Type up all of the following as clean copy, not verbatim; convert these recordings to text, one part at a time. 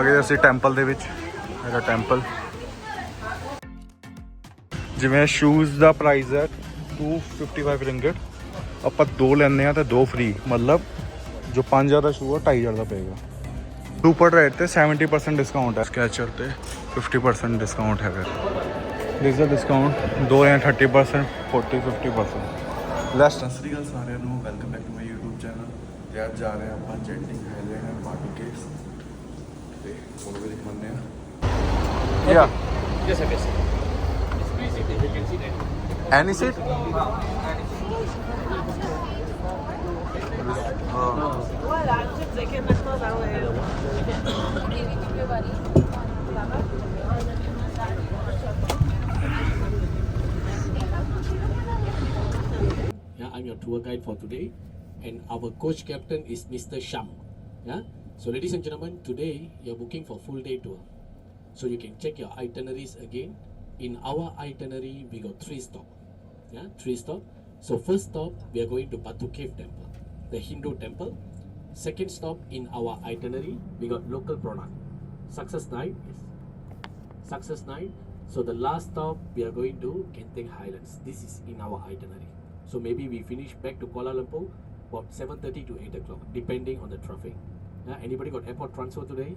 अगे ਅਸੀਂ ਟੈਂਪਲ ਦੇ ਵਿੱਚ ਹੈਗਾ ਟੈਂਪਲ। ਜਿਵੇਂ ਸ਼ੂਜ਼ ਦਾ ਪ੍ਰਾਈਸ ਹੈ 255 ਰਿੰਗਿਟ, ਆਪਾਂ 2 ਲੈਂਦੇ ਆ ਤਾਂ 2 ਫ੍ਰੀ, ਮਤਲਬ ਜੋ 5000 ਦਾ ਸ਼ੂ ਆ 2500 ਦਾ ਪਏਗਾ। ਸੁਪਰ ਰੇਟ ਤੇ 70% ਡਿਸਕਾਊਂਟ ਹੈ, ਸਕੈਚਰ ਤੇ 50% ਡਿਸਕਾਊਂਟ ਹੈਗਾ। ਦਿਸ ਡਿਸਕਾਊਂਟ 2 ਜਾਂ 30%, 40-50% ਲੈਸ। ਸਤਿ ਸ਼੍ਰੀ ਅਕਾਲ ਸਾਰਿਆਂ ਨੂੰ, welcome back to my YouTube channel. ਤੇ ਅੱਜ ਜਾ ਰਹੇ ਆਪਾਂ ਜੈਂਟਿੰਗ ਹਾਈਲੈਂਡ ਐਂਡ ਪਾਰਟੀ ਕੇਸ ਤੇ ਫੋਟੋ ਵੀ ਦਿਖਾਉਂਦੇ ਆ। ਯਾ Yes, I guess. It's pretty simple. You can see that. Any seat Voilà, je sais que maintenant, là, ouais. Yeah, I'm your tour guide for today, and our coach captain is Mr. Sham. Yeah. So, ladies and gentlemen, today you're booking for full day tour. So you can check your itineraries again. In our itinerary, we got 3 stops. Yeah, 3 stops. So first stop, we are going to Batu Cave Temple, the Hindu temple. Second stop in our itinerary, we got local product, Success Night. Yes. Success Night. So the last stop, we are going to Genting Highlands. This is in our itinerary. So maybe we finish back to Kuala Lumpur about 7:30 to 8 o'clock, depending on the traffic. Yeah, anybody got airport transfer today?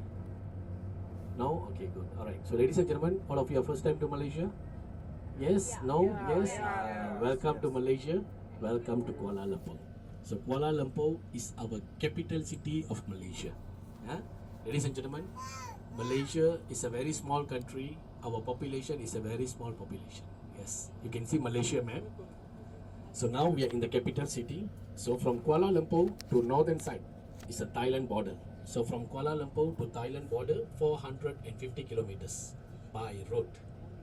No? Okay, good. Alright. So ladies and gentlemen, all of you are first time to Malaysia? Yes? No? Yes? Welcome to Malaysia. Welcome to Kuala Lumpur. So Kuala Lumpur is our capital city of Malaysia. Ladies and gentlemen, Malaysia is a very small country. Our population is a very small population. Yes. You can see Malaysia map. So now we are in the capital city. So from Kuala Lumpur to northern side is a Thailand border. So from Kuala Lumpur to Thailand border, 450 kilometers by road.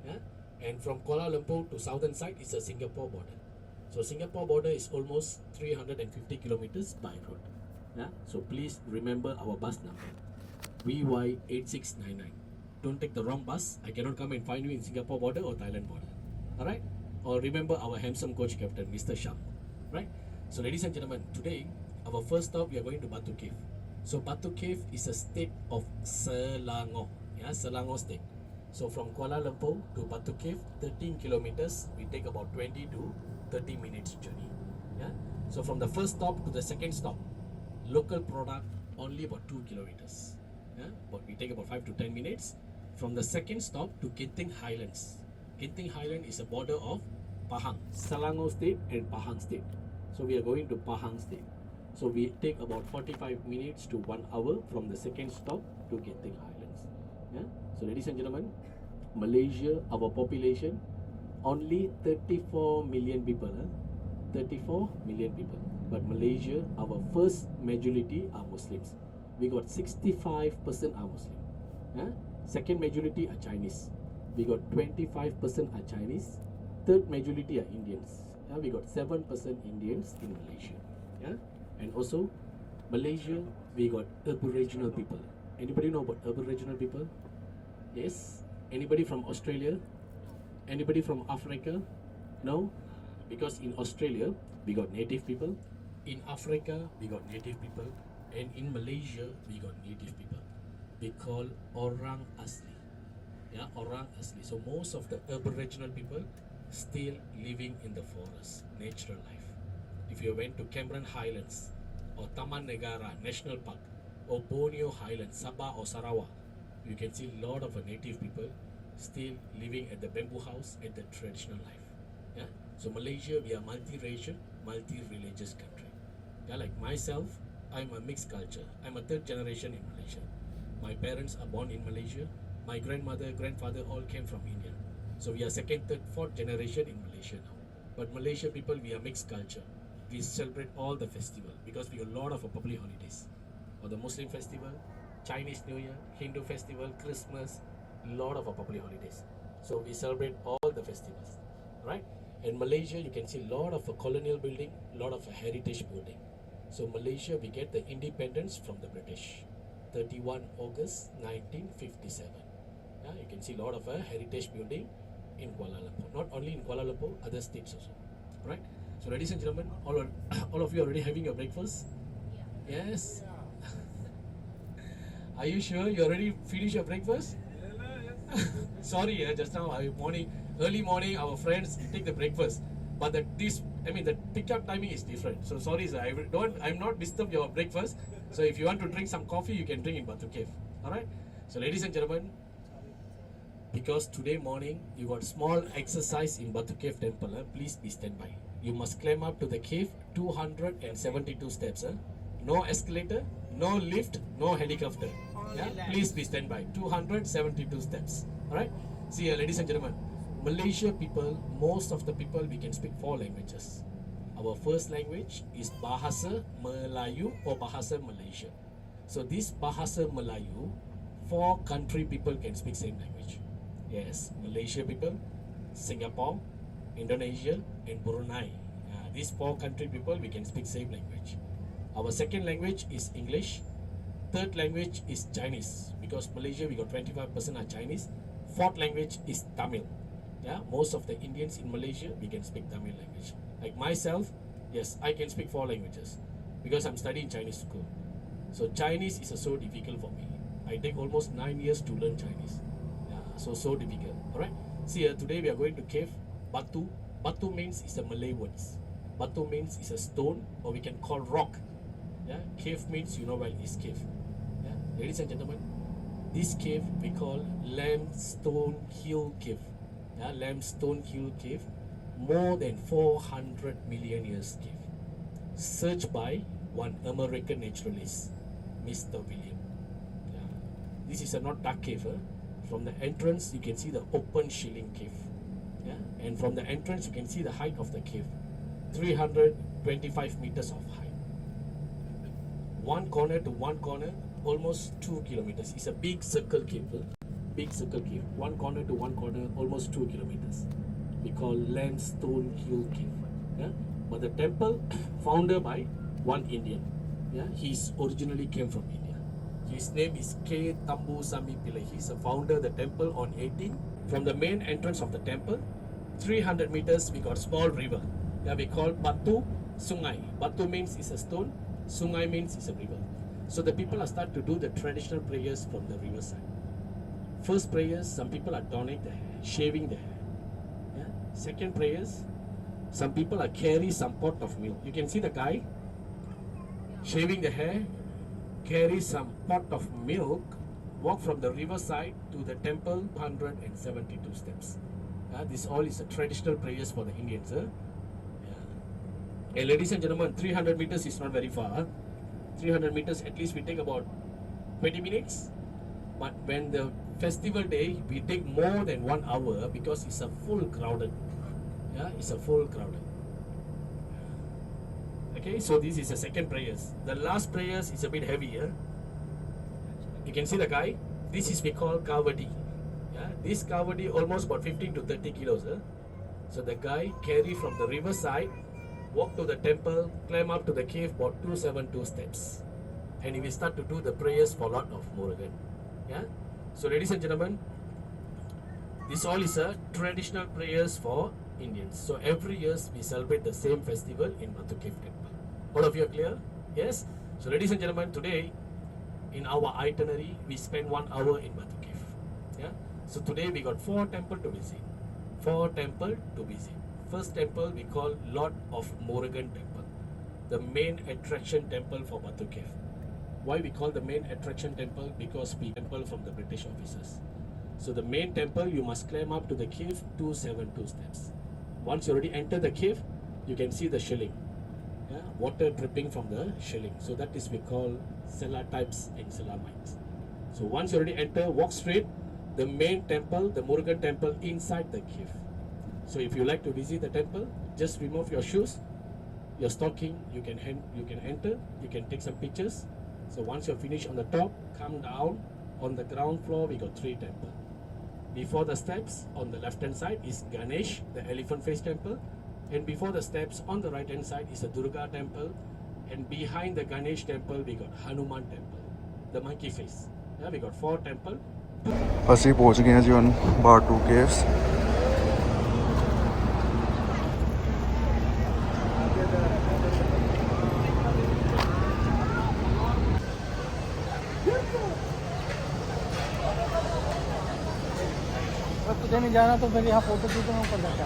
Yeah? And from Kuala Lumpur to southern side is a Singapore border. So Singapore border is almost 350 kilometers by road. Yeah? So please remember our bus number, VY8699. Don't take the wrong bus. I cannot come and find you in Singapore border or Thailand border. Alright? Or remember our handsome coach captain, Mr. Sham. Right? So ladies and gentlemen, today our first stop we are going to Batu Cave. So Batu Cave is a state of Selangor. Yeah, Selangor state. So from Kuala Lumpur to Batu Cave, 13 kilometers. We take about 20 to 30 minutes journey. Yeah. So from the first stop to the second stop, local product only about 2 kilometers. Yeah. But we take about 5 to 10 minutes. From the second stop to Genting Highlands. Genting Highland is a border of Pahang, Selangor state and Pahang state. So we are going to Pahang state. So we take about 45 minutes to 1 hour from the second stop to Genting Highlands. Yeah. So ladies and gentlemen, Malaysia, our population, only 34 million people. 34 million people. But Malaysia, our first majority are Muslims. We got 65% are Muslim. Yeah. Second majority are Chinese. We got 25% are Chinese. Third majority are Indians. Yeah. We got 7% Indians in Malaysia. Yeah. And also, Malaysia, we got Aboriginal people. Anybody know about Aboriginal people? Yes. Anybody from Australia? Anybody from Africa? No? Because in Australia, we got native people. In Africa, we got native people. And in Malaysia, we got native people. We call Orang Asli. Yeah, Orang Asli. So most of the Aboriginal people still living in the forest, natural life. If you went to Cameron Highlands or Taman Negara National Park or Borneo Highlands, Sabah or Sarawak, you can see a lot of native people still living at the bamboo house at the traditional life. Yeah. So Malaysia, we are multi-racial, multi-religious country. Yeah, like myself, I'm a mixed culture. I'm a 3rd generation in Malaysia. My parents are born in Malaysia. My grandmother, grandfather all came from India. So we are 2nd, 3rd, 4th generation in Malaysia now. But Malaysia people, we are mixed culture. We celebrate all the festival because we have a lot of public holidays. Or the Muslim festival, Chinese New Year, Hindu festival, Christmas, lot of public holidays. So we celebrate all the festivals, right? In Malaysia, you can see a lot of colonial building, lot of heritage building. So Malaysia, we get the independence from the British, 31 August 1957. Yeah, you can see a lot of heritage building in Kuala Lumpur. Not only in Kuala Lumpur, other states also, right? So ladies and gentlemen, all of you are already having your breakfast? Yes? Are you sure you already finished your breakfast? Sorry, just now early morning, our friends take the breakfast, but the pickup timing is different. So sorry, sir, I'm not disturb your breakfast. So if you want to drink some coffee, you can drink in Batu Cave. All right. So ladies and gentlemen, because today morning you got small exercise in Batu Cave Temple, please be standby. You must climb up to the cave 272 steps. No escalator, no lift, no helicopter. Yeah, please be standby. 272 steps. Alright? See, ladies and gentlemen, Malaysia people, most of the people, we can speak 4 languages. Our first language is Bahasa Melayu or Bahasa Malaysia. So this Bahasa Melayu, 4 country people can speak same language. Yes, Malaysia people, Singapore, Indonesia and Brunei. These 4 country people, we can speak same language. Our second language is English. Third language is Chinese, because Malaysia we got 25% are Chinese. Fourth language is Tamil. Yeah, most of the Indians in Malaysia we can speak Tamil language. Like myself, yes, I can speak 4 languages because I'm studying Chinese school. So Chinese is so difficult for me. I take almost 9 years to learn Chinese. Yeah, so difficult. All right. See, today we are going to cave Batu. Batu means is a Malay words. Batu means is a stone, or we can call rock. Yeah, cave means is cave. Yeah, ladies and gentlemen, this cave we call Limestone Hill Cave. Yeah, Limestone Hill Cave, more than 400 million years cave. Searched by one American naturalist, Mr. William. Yeah. This is a not dark cave. From the entrance you can see the open shilling cave. Yeah, and from the entrance you can see the height of the cave, 325 meters of height. One corner to one corner, almost 2 kilometers. It's a big circle cave. Big circle cave. One corner to one corner, almost 2 kilometers. We call Limestone Hill Cave. Yeah? But the temple founded by one Indian. Yeah? He's originally came from India. His name is K. Tambu Sami Pillai. He's a founder of the temple on 18. From the main entrance of the temple, 300 meters, we got small river. Yeah, we call Batu Sungai. Batu means is a stone. Sungai means is a river. So the people are start to do the traditional prayers from the riverside. First prayers, some people are donning the hair, shaving the hair. Yeah. Second prayers, some people are carry some pot of milk. You can see the guy shaving the hair, carry some pot of milk, walk from the riverside to the temple, 172 steps. This all is a traditional prayers for the Indians. Hey, ladies and gentlemen, 300 meters is not very far. 300 meters at least we take about 20 minutes. But when the festival day, we take more than 1 hour because it's a full crowded. Yeah, it's a full crowded. Okay, so this is the second prayers. The last prayers is a bit heavier. You can see the guy. This is we call Kavadi. Yeah, this Kavadi almost about 15 to 30 kilos. So the guy carry from the riverside, walk to the temple, climb up to the cave about 272 steps. And he will start to do the prayers for Lord of Murugan. Yeah? So ladies and gentlemen, this all is a traditional prayers for Indians. So every year we celebrate the same festival in Batu Cave Temple. All of you are clear? Yes? So ladies and gentlemen, today in our itinerary, we spend 1 hour in Batu Cave. Yeah? So today we got 4 temples to visit. 4 temples to visit. First temple we call Lord of Murugan Temple, the main attraction temple for Batu Cave. Why we call the main attraction temple? Because we temple from the British officers. So the main temple, you must climb up to the cave 272 steps. Once you already enter the cave, you can see the shilling. Yeah? Water dripping from the shilling. So that is we call stalactites and stalagmites. So once you already enter, walk straight, the main temple, the Murugan temple inside the cave. So if you like to visit the temple, just remove your shoes, your stocking, you can enter, you can take some pictures. So once you're finished on the top, come down. On the ground floor, we got 3 temples. Before the steps, on the left hand side is Ganesh, the elephant face temple. And before the steps, on the right hand side is the Durga temple. And behind the Ganesh temple, we got Hanuman temple, the monkey face. Yeah, we got 4 temples. ਅਸੀਂ ਪਹੁੰਚ ਗਏ ਹਾਂ ਜੀ ਹੁਣ Batu caves. तुझे नहीं जाना तो फिर यहाँ फोटो शूट में ऊपर जाता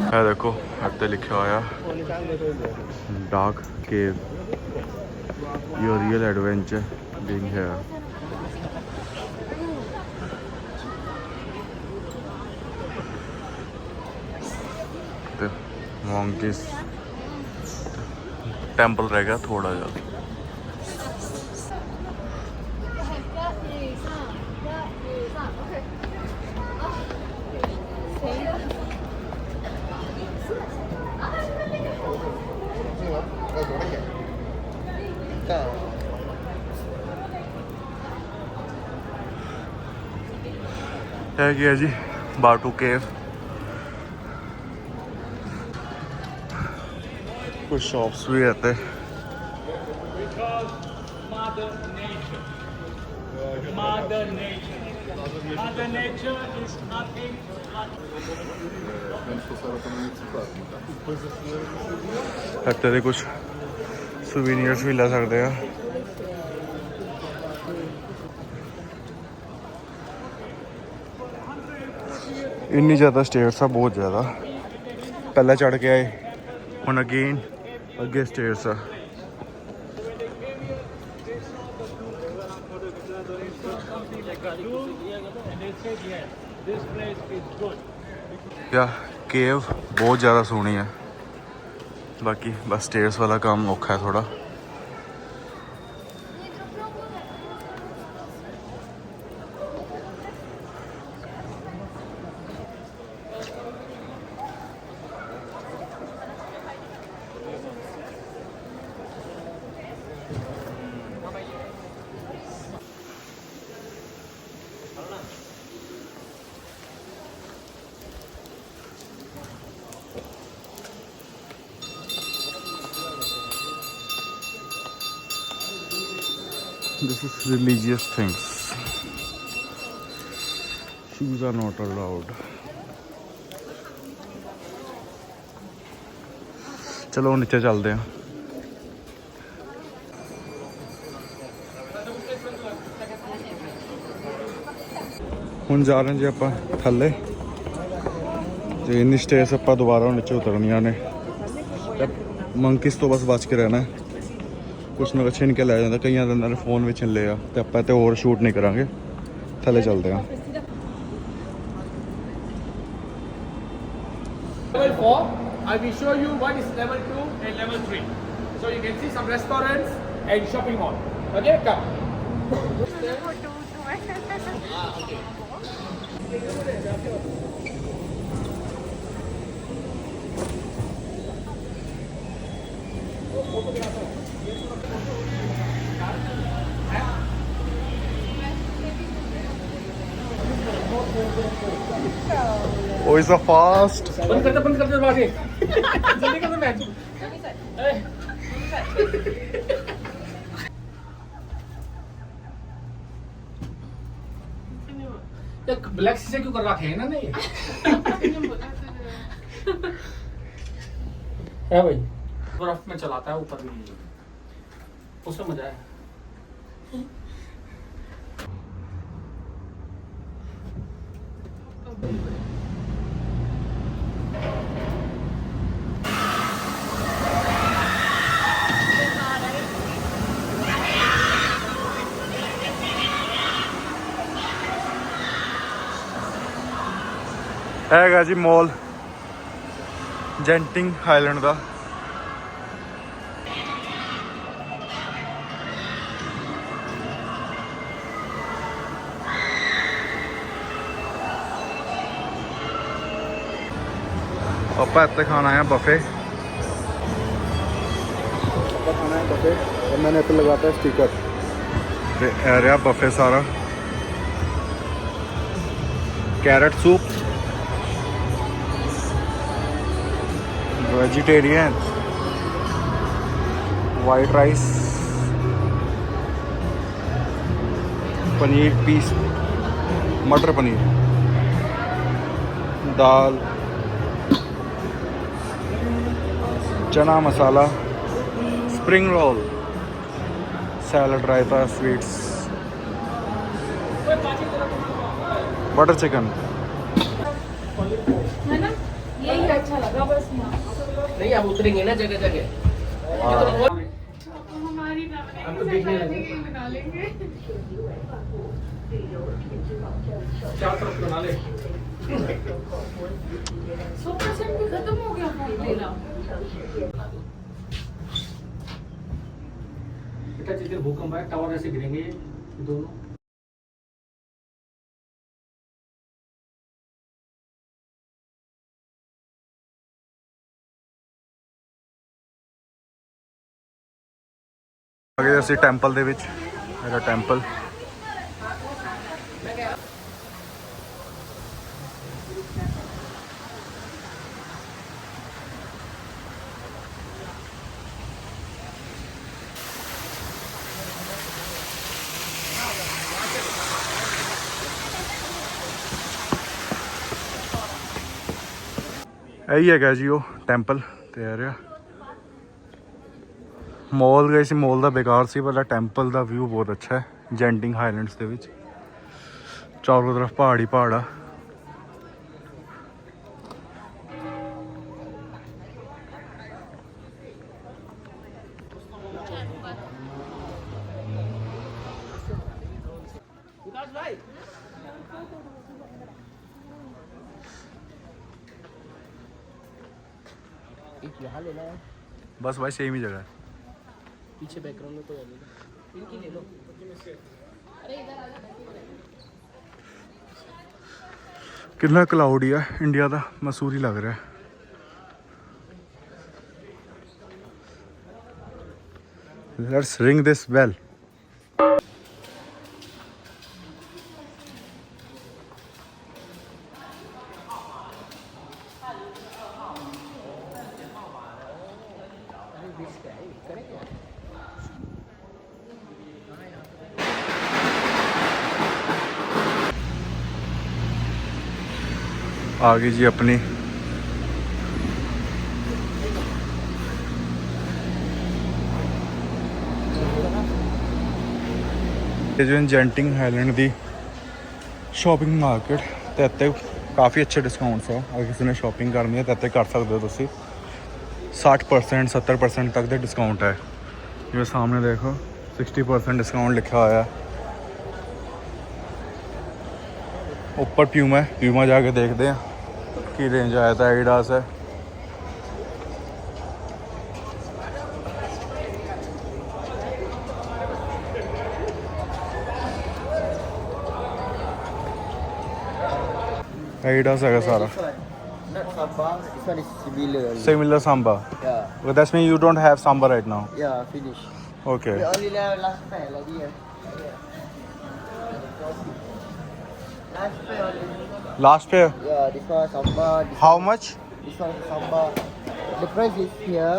है। देखो ਇੱਥੇ ਲਿਖਿਆ ਹੋਇਆ dark cave, your real adventure being here. Monkeys temple रह गया थोड़ा जा। है क्या जी बाटू केव। कुछ शॉप्स भी रहते हैं। Mother nature is nothing ਇੱਥੇ ਦੇ ਕੁਝ ਸੂਵੀਨੀਅਰਸ ਵੀ ਲੈ ਸਕਦੇ ਆ। ਇੰਨੀ ਜ਼ਿਆਦਾ ਸਟੇਅਰਸ ਆ, ਬਹੁਤ ਜ਼ਿਆਦਾ। ਪਹਿਲਾਂ ਚੜ੍ਹ ਕੇ ਆਏ, ਹੁਣ ਅਗੇਨ ਅੱਗੇ ਸਟੇਅਰਸ ਆ। ਯਾ ਕੇਵ ਬਹੁਤ ਜ਼ਿਆਦਾ ਸੋਹਣੀ ਹੈ, ਬਾਕੀ ਬਸ ਸਟੇਅਰਸ ਵਾਲਾ ਕੰਮ ਔਖਾ ਹੈ ਥੋੜਾ। This is religious things. Shoes are not allowed. चलो नीचे चलते हैं। ਹੁਣ ਜਾ ਰਹੇ ਜੀ ਆਪਾਂ ਥੱਲੇ, ਤੇ ਇੰਨੀ ਸਟੇਅਰਸ ਆਪਾਂ ਦੁਬਾਰਾ ਨੀਚੇ ਉਤਰਨੀਆਂ ਨੇ। ਮੰਕੀਸ ਤੋਂ ਬਸ ਬਚ ਕੇ ਰਹਿਣਾ। ਕੁਛ ਨਾ ਕੁਛ ਛਿਨ ਕੇ ਲੈ ਜਾਂਦਾ, ਕਈਆਂ ਦੇ ਨਾਲ ਫੋਨ ਵਿੱਚ ਛਿਨ ਲਿਆ, ਤੇ ਆਪਾਂ ਤੇ ਹੋਰ ਸ਼ੂਟ ਨਹੀਂ ਕਰਾਂਗੇ। ਥੱਲੇ ਚੱਲਦੇ ਹਾਂ। Level 4, I will show you what is level 2 and level 3. So you can see some restaurants and shopping mall. Okay, come. Oh, it's a fast. बंद कर दे दरवाजे। जल्दी कर दे मैच। ये ब्लैक शीशे क्यों कर रखे हैं ना नहीं? है भाई, बर्फ में चलाता है ऊपर नहीं, उसमें मजा है। ਹੈਗਾ ਜੀ ਮੋਲ ਜੈਂਟਿੰਗ ਹਾਈਲੈਂਡ ਦਾ। ਆਪਾਂ ਇੱਥੇ ਖਾਣਾ ਹੈ ਬਫੇ। ਆਪਾਂ ਖਾਣਾ ਹੈ ਬਫੇ, और मैंने ਇੱਥੇ ਲਗਾਤਾ ਸਟicker ਤੇ ਇਹ ਰਿਹਾ ਬਫੇ ਸਾਰਾ। Carrot soup, vegetarian, white rice, paneer piece, matar paneer, dal, chana masala, spring roll, salad, raita, sweets. Butter chicken. है ना, यही अच्छा लगा बस। नहीं आप उतरेंगे ना जगह जगह। हमारी हम तो देखने लगे। बना लेंगे। चार तरफ बना ले। 100% भी खत्म हो गया फोन मेरा। बेटा जिधर भूकंप आया टावर ऐसे गिरेंगे ये दोनों। आगे ਅਸੀਂ ਟੈਂਪਲ ਦੇ ਵਿੱਚ, ਮੇਰਾ ਟੈਂਪਲ। ਇਹੀ ਹੈਗਾ ਜੀ ਉਹ ਟੈਂਪਲ ਤੇ ਆ ਰਿਹਾ। ਮੋਲ ਗਏ ਸੀ, ਮੋਲ ਦਾ ਬੇਕਾਰ ਸੀ, ਪਰ ਟੈਂਪਲ ਦਾ ਵਿਊ ਬਹੁਤ ਅੱਛਾ ਹੈ। ਜੈਂਟਿੰਗ ਹਾਈਲੈਂਡਸ ਦੇ ਵਿੱਚ ਚਾਰੋਂ ਤਰਫ ਪਹਾੜ ਹੀ ਪਹਾੜ ਆ। यहाँ लेना है बस भाई सेम ही जगह है। पीछे बैकग्राउंड में तो इनकी ले लो। कितना क्लाउडी है इंडिया का, मसूरी लग रहा है। Let's ring this bell. आ गई जी अपनी ये जो Genting Highland the shopping market ते इत्ते काफ़ी अच्छे डिस्काउंट्स है। अगर किसी ने शॉपिंग करनी है तो इत्ते कर सकते हो तुसी। 60% 70% तक दे डिस्काउंट है। ये सामने देखो 60% डिस्काउंट लिखा हुआ है। ऊपर प्यूमा है, प्यूमा जाके देखते हैं की रेंज आया था। एडिडास है। एडिडास है सारा। Not Samba, this one is similar. Similar Samba. Yeah, But that's mean you don't have Samba right now. yeah, finish. Okay. We only have last pair lagi ya. Last pair only. Last pair. Yeah, this one Samba. How much? This one Samba. The price is here,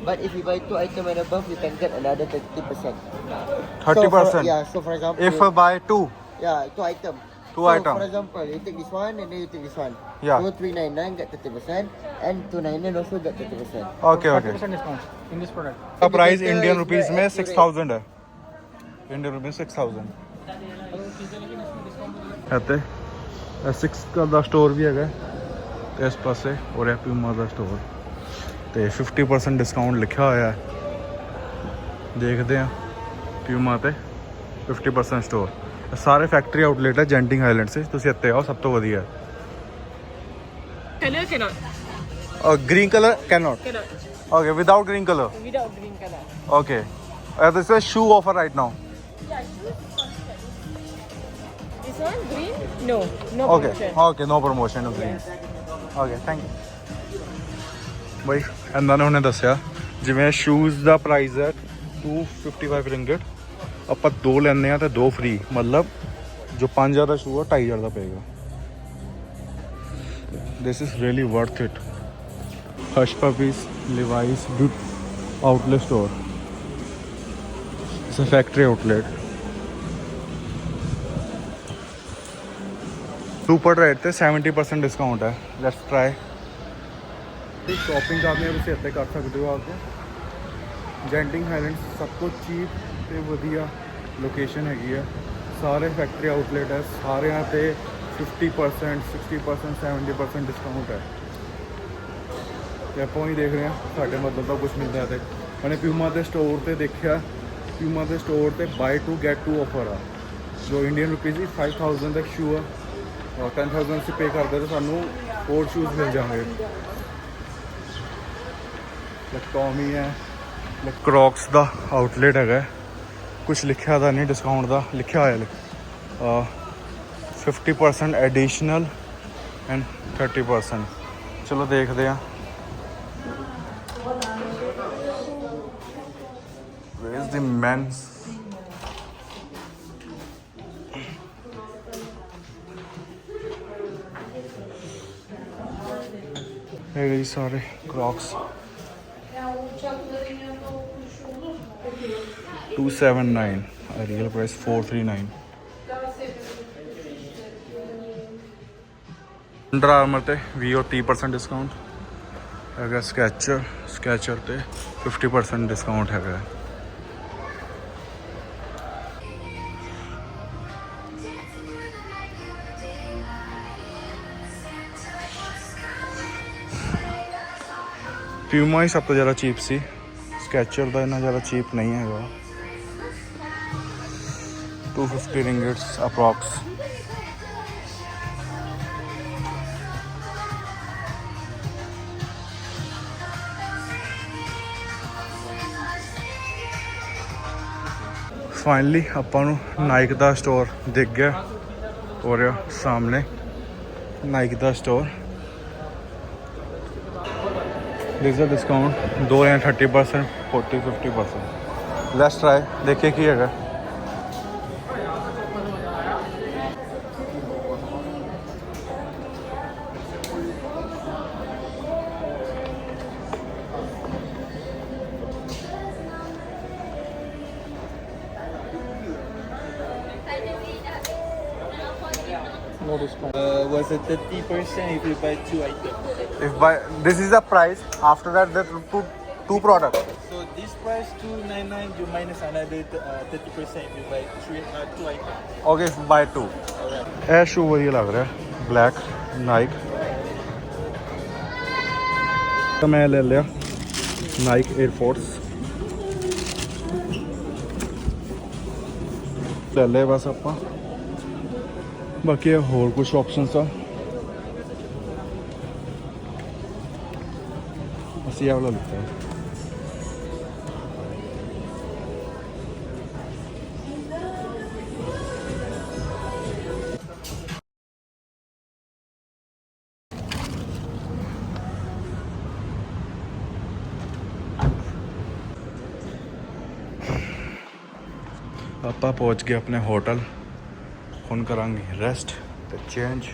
but if you buy 2 items and above, you can get another 30%. 30%. Yeah, so for example. If I buy two. Yeah, 2 items. Two so item. For example, you take this one and then you take this one. Yeah. So 399 get 30%, and 299 also get 30%. Okay, okay. discount in this product. का price Indicator Indian is rupees में accurate. 6000 है। Indian rupees 6000 ਇੱਥੇ ਐਸਿਕਸ ਦਾ store ਵੀ ਹੈਗਾ ਤੇ ਇਸ ਪਾਸੇ ਔਰ ਇਹ ਪਿਊਮਾ ਦਾ ਸਟੋਰ ਤੇ 50% ਡਿਸਕਾਊਂਟ ਲਿਖਿਆ ਹੋਇਆ ਹੈ। ਦੇਖਦੇ ਆ ਪਿਊਮਾ ਤੇ 50% ਸਟੋਰ। ਸਾਰੇ ਫੈਕਟਰੀ ਆਊਟਲੈਟ ਹੈ ਜੈਂਟਿੰਗ ਹਾਈਲੈਂਡ 'ਚ। ਤੁਸੀਂ ਇੱਥੇ ਆਓ, ਸਭ ਤੋਂ ਵਧੀਆ। Color cannot. Green colour cannot. Cannot. Okay, without green colour. Without green color. Okay, this is shoe offer right now. This one green? No. No okay promotion. Okay, no promotion of green. Okay, thank you. ਬਈ ਇਹਨਾਂ ਨੇ ਉਹਨੇ ਦੱਸਿਆ ਜਿਵੇਂ shoes ਦਾ price ਹੈ 255 ਰਿੰਗਿਟ, ਆਪਾਂ ਦੋ ਲੈਂਦੇ ਆ ਤੇ ਦੋ ਫ੍ਰੀ, ਮਤਲਬ ਜੋ 5000 ਦਾ ਸ਼ੂ ਆ 2500 ਦਾ ਪਏਗਾ। This is really worth it. Hush Puppies, Levi's, outlet store. It's a factory outlet. Super rate ਤੇ 70% डिस्काउंट है। Let's try. शॉपिंग करनी है ਤੁਸੀਂ ਇੱਥੇ ਕਰ ਸਕਦੇ ਹੋ। ਆਪ ਜੈਂਟਿੰਗ ਹਾਈਲੈਂਡ ਸਭ ਤੋਂ ਚੀਪ ਤੇ ਵਧੀਆ ਲੋਕੇਸ਼ਨ ਹੈਗੀ ਹੈ। ਸਾਰੇ ਫੈਕਟਰੀ ਆਊਟਲੈਟ ਹੈ, ਸਾਰਿਆਂ ਤੇ 50%, 60%, 70% ਡਿਸਕਾਊਂਟ ਹੈ। ਤੇ ਆਪਾਂ ਹੀ ਦੇਖ ਰਹੇ ਹਾਂ ਸਾਡੇ ਮਤਲਬ ਦਾ ਕੁਝ ਮਿਲਦਾ ਤੇ ਮੈंने ਪਿਊਮਾ ਦੇ ਸਟੋਰ ਤੇ ਦੇਖਿਆ, ਪਿਊਮਾ ਦੇ ਸਟੋਰ ਤੇ ਬਾਈ 2 get 2 ਆਫਰ ਆ, ਜੋ ਇੰਡੀਅਨ ਰੁਪੀਜ਼ ਦੀ 5000 ਦਾ ਸ਼ੂ ਆ, ਔਰ 10000 ਅਸੀਂ ਪੇ ਕਰਦੇ ਤਾਂ ਸਾਨੂੰ 4 ਸ਼ੂਜ਼ ਮਿਲ ਜਾਣਗੇ। ਟੋਮੀ ਹੈ, ਕਰੌਕਸ ਦਾ ਆਊਟਲੈਟ ਹੈਗਾ, ਕੁਛ ਲਿਖਿਆ ਤਾਂ ਨਹੀਂ ਡਿਸਕਾਊਂਟ ਦਾ, ਲਿਖਿਆ ਹੋਇਆ 50% ਐਡੀਸ਼ਨਲ ਐਂਡ 30%। ਚਲੋ ਦੇਖਦੇ ਹਾਂ। Where is the men's? ਹੈਗੇ ਜੀ ਸਾਰੇ Crocs 279, real price 439। Under Armour ਤੇ ਵੀ 30% ਡਿਸਕਾਊਂਟ ਹੈਗਾ, ਸਕੈਚਰ ਤੇ 50% ਡਿਸਕਾਊਂਟ ਹੈਗਾ। ਪਿਊਮਾ ਹੀ ਸਭ ਤੋਂ ਜ਼ਿਆਦਾ ਚੀਪ ਸੀ, ਸਕੈਚਰ ਦਾ ਇੰਨਾ ਜ਼ਿਆਦਾ ਚੀਪ ਨਹੀਂ ਹੈਗਾ। 250 ringgits ਅਪਰੋਕਸ। ਫਾਈਨਲੀ ਆਪਾਂ ਨੂੰ ਨਾਈਕ ਦਾ ਸਟੋਰ ਦਿਖ ਗਿਆ, ਹੋ ਰਿਹਾ ਸਾਹਮਣੇ ਨਾਈਕ ਦਾ ਸਟੋਰ। ਦਿਸ ਦਾ ਡਿਸਕਾਊਂਟ 2 ਜਾਂ 30%, 40-50%। ਲੈਟਸ ਟਰਾਈ, ਦੇਖੀਏ ਕੀ ਹੈਗਾ। No discount. Was it 30% if you buy 2 items? If by this is the price, after that there are two products. So this price 299, you minus another 30% if you buy 2 items. Okay, if buy 2. ਇਹ shoe ਵਧੀਆ ਲੱਗ ਰਿਹਾ, black Nike. ਤਾਂ ਮੈਂ ਲੈ ਲਿਆ Nike air force, ਲੈ ਲਏ ਬਸ ਆਪਾਂ। ਬਾਕੀ ਹੋਰ ਕੁਝ ਆਪਸ਼ਨਸ ਆ, ਅਸੀਂ ਇਹ ਵਾਲਾ ਲਿੱਤਾ ਹੈ। ਆਪਾਂ ਪਹੁੰਚ ਗਏ ਆਪਣੇ ਹੋਟਲ, ਹੁਣ ਕਰਾਂਗੇ ਰੈਸਟ ਤੇ ਚੇਂਜ।